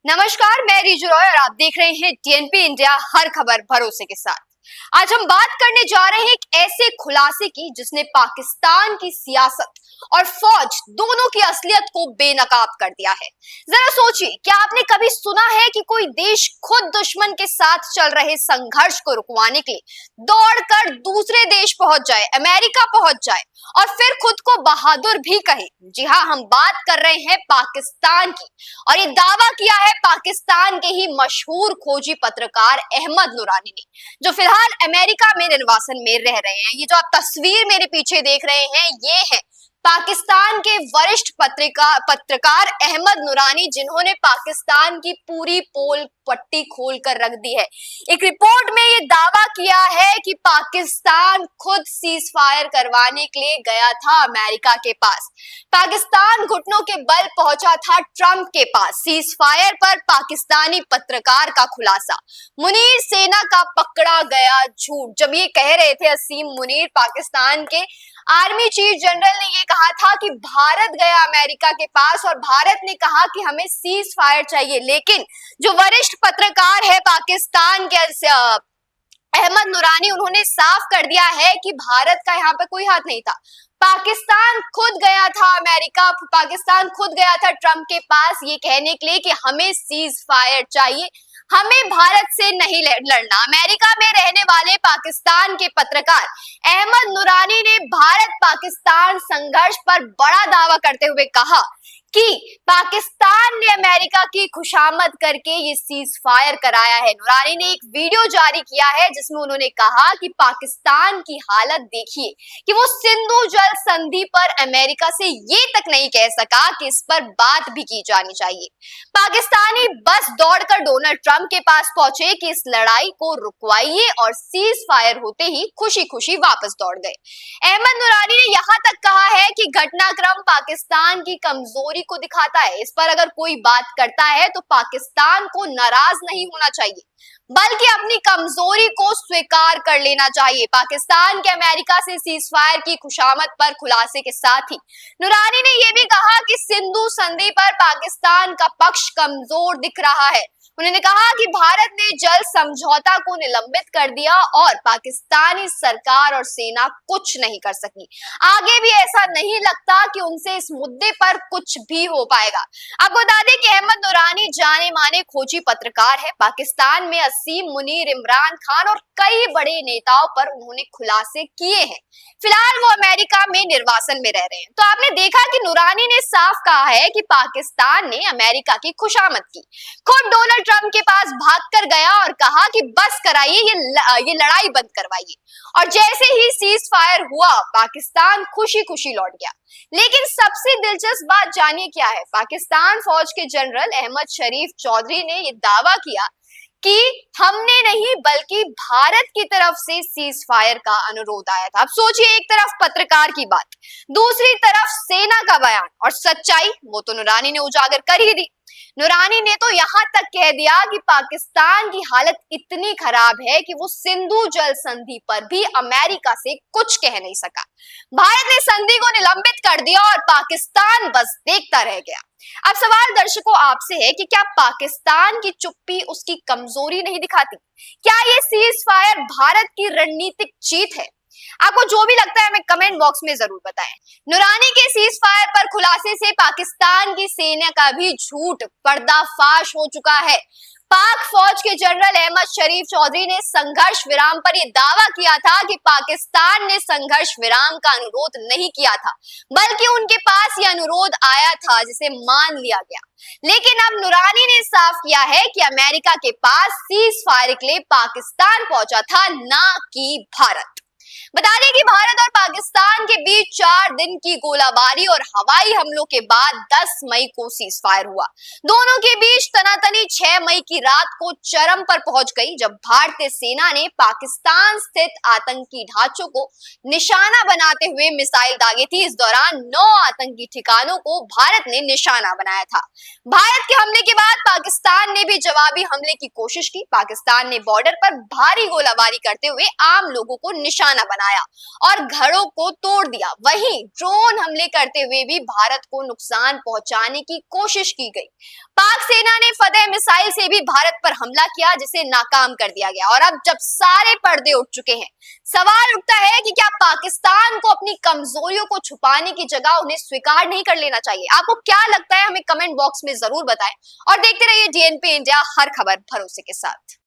नमस्कार, मैं रिजु रॉय और आप देख रहे हैं टीएनपी इंडिया, हर खबर भरोसे के साथ। आज हम बात करने जा रहे हैं एक ऐसे खुलासे की जिसने पाकिस्तान की सियासत और फौज दोनों की असलियत को बेनकाब कर दिया है। जरा सोचिए, क्या आपने कभी सुना है कि कोई देश खुद दुश्मन के साथ चल रहे संघर्ष को रुकवाने के लिए दौड़कर दूसरे देश पहुंच जाए, अमेरिका पहुंच जाए और फिर खुद को बहादुर भी कहे? जी हाँ, हम बात कर रहे हैं पाकिस्तान की। और ये दावा किया है पाकिस्तान के ही मशहूर खोजी पत्रकार अहमद नुरानी ने, जो फिलहाल अमेरिका में निर्वासन में रह रहे हैं। ये जो आप तस्वीर मेरे पीछे देख रहे हैं, ये है पाकिस्तान के वरिष्ठ पत्रकार अहमद नुरानी, जिन्होंने पाकिस्तान की पूरी पोल पट्टी खोल कर रख दी है। एक रिपोर्ट में ये दावा किया है कि पाकिस्तान खुद सीज फायर करवाने के लिए गया था अमेरिका के पास। पाकिस्तान घुटनों के बल पहुंचा था ट्रंप के पास। सीज फायर पर पाकिस्तानी पत्रकार का खुलासा, मुनीर सेना का पकड़ा गया झूठ। जब ये कह रहे थे असीम मुनीर, पाकिस्तान के आर्मी चीफ जनरल ने ये कहा था कि भारत गया अमेरिका के पास और भारत ने कहा कि हमें सीज फायर चाहिए, लेकिन जो वरिष्ठ पत्रकार है पाकिस्तान के अहमद नुरानी, उन्होंने साफ कर दिया है कि भारत का यहाँ पे कोई हाथ नहीं था। पाकिस्तान खुद गया था अमेरिका, पाकिस्तान खुद गया था ट्रंप के पास ये कहने के लिए कि हमें सीज फायर चाहिए, हमें भारत से नहीं लड़ना। अमेरिका में रहने वाले पाकिस्तान के पत्रकार अहमद नुरानी ने भारत पाकिस्तान संघर्ष पर बड़ा दावा करते हुए कहा कि पाकिस्तान ने अमेरिका की खुशामद करके ये सीज फायर कराया है। नुरानी ने एक वीडियो जारी किया है जिसमें उन्होंने कहा कि पाकिस्तान की हालत देखिए कि वो सिंधु जल संधि पर अमेरिका से ये तक नहीं कह सका कि इस पर बात भी की जानी चाहिए। पाकिस्तानी बस दौड़कर डोनाल्ड ट्रंप के पास पहुंचे कि इस लड़ाई को रुकवाइए और सीज फायर होते ही खुशी खुशी वापस दौड़ गए। अहमद नुरानी ने यहां तक कहा है कि घटनाक्रम पाकिस्तान की कमजोरी को दिखाता है। इस पर अगर कोई बात करता है तो पाकिस्तान को नाराज नहीं होना चाहिए, बल्कि अपनी कमजोरी को स्वीकार कर लेना चाहिए। पाकिस्तान के अमेरिका से सीज फायर की खुशामद पर खुलासे के साथ ही नुरानी ने यह भी कहा कि सिंधु संधि पर पाकिस्तान का पक्ष कमजोर दिख रहा है। उन्होंने कहा कि भारत ने जल समझौता को निलंबित कर दिया और पाकिस्तानी सरकार और सेना कुछ नहीं कर सकी। आगे भी ऐसा नहीं लगता कि उनसे इस मुद्दे पर कुछ भी हो पाएगा। आपको बता दें कि अहमद नुरानी जाने माने खोजी पत्रकार है। पाकिस्तान में असीम मुनीर, इमरान खान और कई बड़े नेताओं पर उन्होंने खुलासे किए हैं। फिलहाल वो अमेरिका में निर्वासन में रह रहे हैं। तो आपने देखा कि नुरानी ने साफ कहा है कि पाकिस्तान ने अमेरिका की खुशामद की, खुद डोनाल्ड ट्रंप के पास भागकर गया और कहा कि बस कराइए, ये लड़ाई बंद करवाइए। और जैसे ही सीज फायर हुआ, पाकिस्तान खुशी खुशी लौट गया। लेकिन सबसे दिलचस्प बात जानिए क्या है। पाकिस्तान फौज के जनरल अहमद शरीफ चौधरी ने यह दावा किया कि हमने नहीं बल्कि भारत की तरफ से सीज फायर का अनुरोध आया था। अब सोचिए, एक तरफ पत्रकार की बात, दूसरी तरफ सेना का बयान, और सच्चाई वो तो नुरानी ने उजागर कर ही दी। नुरानी ने तो यहां तक कह दिया कि पाकिस्तान की हालत इतनी खराब है कि वो सिंधु जल संधि पर भी अमेरिका से कुछ कह नहीं सका। भारत ने संधि को निलंबित कर दिया और पाकिस्तान बस देखता रह गया। अब सवाल दर्शकों आपसे है कि क्या पाकिस्तान की चुप्पी उसकी कमजोरी नहीं दिखाती? क्या ये सीज फायर भारत की रणनीतिक जीत है? आपको जो भी लगता है हमें कमेंट बॉक्स में जरूर बताएं। नुरानी के सीज फायर पर खुलासे से पाकिस्तान की सेना का भी झूठ पर्दाफाश हो चुका है। पाक फौज के जनरल अहमद शरीफ चौधरी ने संघर्ष विराम पर यह दावा किया था कि पाकिस्तान ने संघर्ष विराम का अनुरोध नहीं किया था, बल्कि उनके पास यह अनुरोध आया था जिसे मान लिया गया। लेकिन अब नुरानी ने साफ किया है कि अमेरिका के पास सीज फायर के लिए पाकिस्तान पहुंचा था, ना कि भारत। बता दें कि भारत और पाकिस्तान के बीच 4 दिन की गोलाबारी और हवाई हमलों के बाद 10 मई को सीज फायर हुआ। दोनों के बीच तनातनी 6 मई की रात को चरम पर पहुंच गई, जब भारतीय सेना ने पाकिस्तान स्थित आतंकी ढांचों को निशाना बनाते हुए मिसाइल दागे थी। इस दौरान 9 आतंकी ठिकानों को भारत ने निशाना बनाया था। भारत के हमले के बाद पाकिस्तान ने भी जवाबी हमले की कोशिश की। पाकिस्तान ने बॉर्डर पर भारी गोलाबारी करते हुए आम लोगों को निशाना बनाया। बनाया और घरों को तोड़ दिया। वहीं ड्रोन हमले करते हुए भी भारत को नुकसान पहुंचाने की कोशिश की गई। पाक सेना ने फतेह मिसाइल से भी भारत पर हमला किया, जिसे नाकाम कर दिया गया। और अब जब सारे पर्दे उठ चुके हैं, सवाल उठता है कि क्या पाकिस्तान को अपनी कमजोरियों को छुपाने की जगह उन्हें स्वीकार नहीं कर लेना चाहिए? आपको क्या लगता है, हमें कमेंट बॉक्स में जरूर बताएं और देखते रहिए डीएनपी इंडिया, हर खबर भरोसे के साथ।